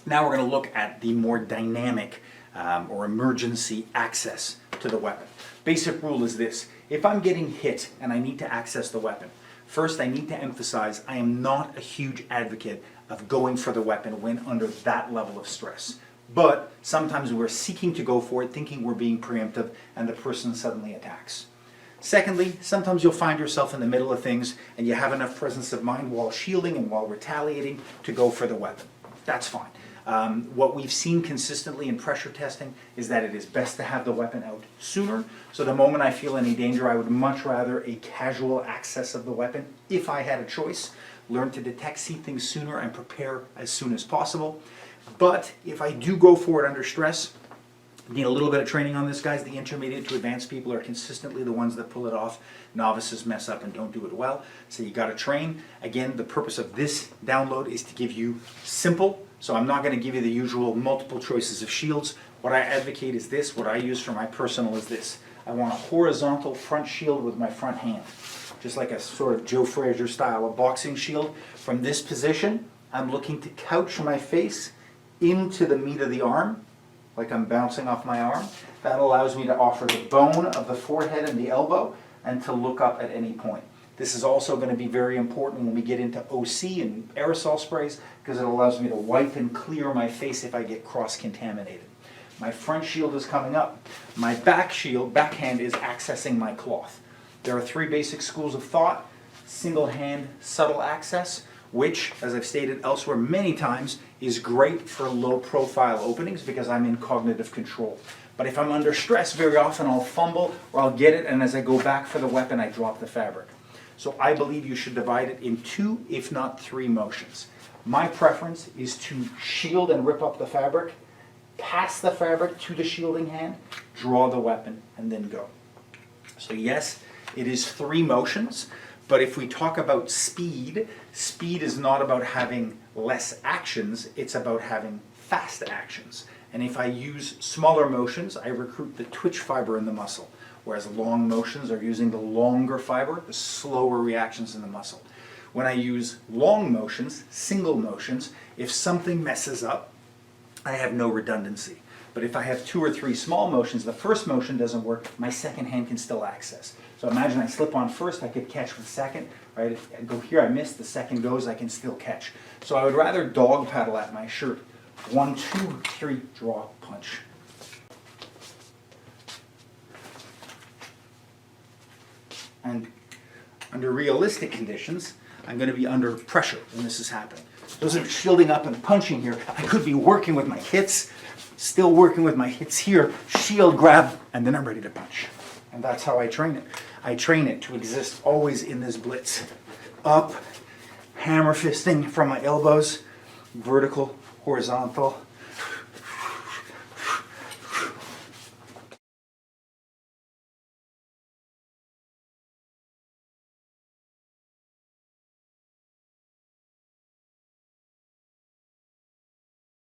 Now we're going to look at the more dynamic or emergency access to the weapon. Basic rule is this: if I'm getting hit and I need to access the weapon, first I need to emphasize I am not a huge advocate of going for the weapon when under that level of stress. But sometimes we're seeking to go for it, thinking we're being preemptive, and the person suddenly attacks. Secondly, sometimes you'll find yourself in the middle of things and you have enough presence of mind while shielding and while retaliating to go for the weapon. That's fine. What we've seen consistently in pressure testing is that it is best to have the weapon out sooner. So the moment I feel any danger, I would much rather a casual access of the weapon, if I had a choice. Learn to detect, see things sooner, and prepare as soon as possible. But if I do go for it under stress, need a little bit of training on this, guys. The intermediate to advanced people are consistently the ones that pull it off. Novices mess up and don't do it well. So you got to train. Again, the purpose of this download is to give you simple. So I'm not going to give you the usual multiple choices of shields. What I advocate is this. What I use for my personal is this. I want a horizontal front shield with my front hand. Just like a sort of Joe Frazier style of boxing shield. From this position, I'm looking to couch my face into the meat of the arm, like I'm bouncing off my arm. That allows me to offer the bone of the forehead and the elbow and to look up at any point. This is also going to be very important when we get into OC and aerosol sprays, because it allows me to wipe and clear my face if I get cross-contaminated. My front shield is coming up. My backhand is accessing my cloth. There are three basic schools of thought: single hand, subtle access, which, as I've stated elsewhere many times, is great for low profile openings because I'm in cognitive control. But if I'm under stress, very often I'll fumble or I'll get it, and as I go back for the weapon, I drop the fabric. So I believe you should divide it in two, if not three motions. My preference is to shield and rip up the fabric, pass the fabric to the shielding hand, draw the weapon, and then go. So yes, it is three motions. But if we talk about speed, speed is not about having less actions, it's about having fast actions. And if I use smaller motions, I recruit the twitch fiber in the muscle, whereas long motions are using the longer fiber, the slower reactions in the muscle. When I use long motions, single motions, if something messes up, I have no redundancy. But if I have two or three small motions, the first motion doesn't work, my second hand can still access. So imagine I slip on first, I could catch with second, right? If I go here, I miss, the second goes, I can still catch. So I would rather dog paddle at my shirt. 1, 2, 3, draw, punch. And under realistic conditions, I'm going to be under pressure when this is happening. Those are shielding up and punching here. I could be working with my hits, still working with my hits here, shield, grab, and then I'm ready to punch. And that's how I train it. I train it to exist always in this blitz. Up, hammer fisting from my elbows, vertical, horizontal,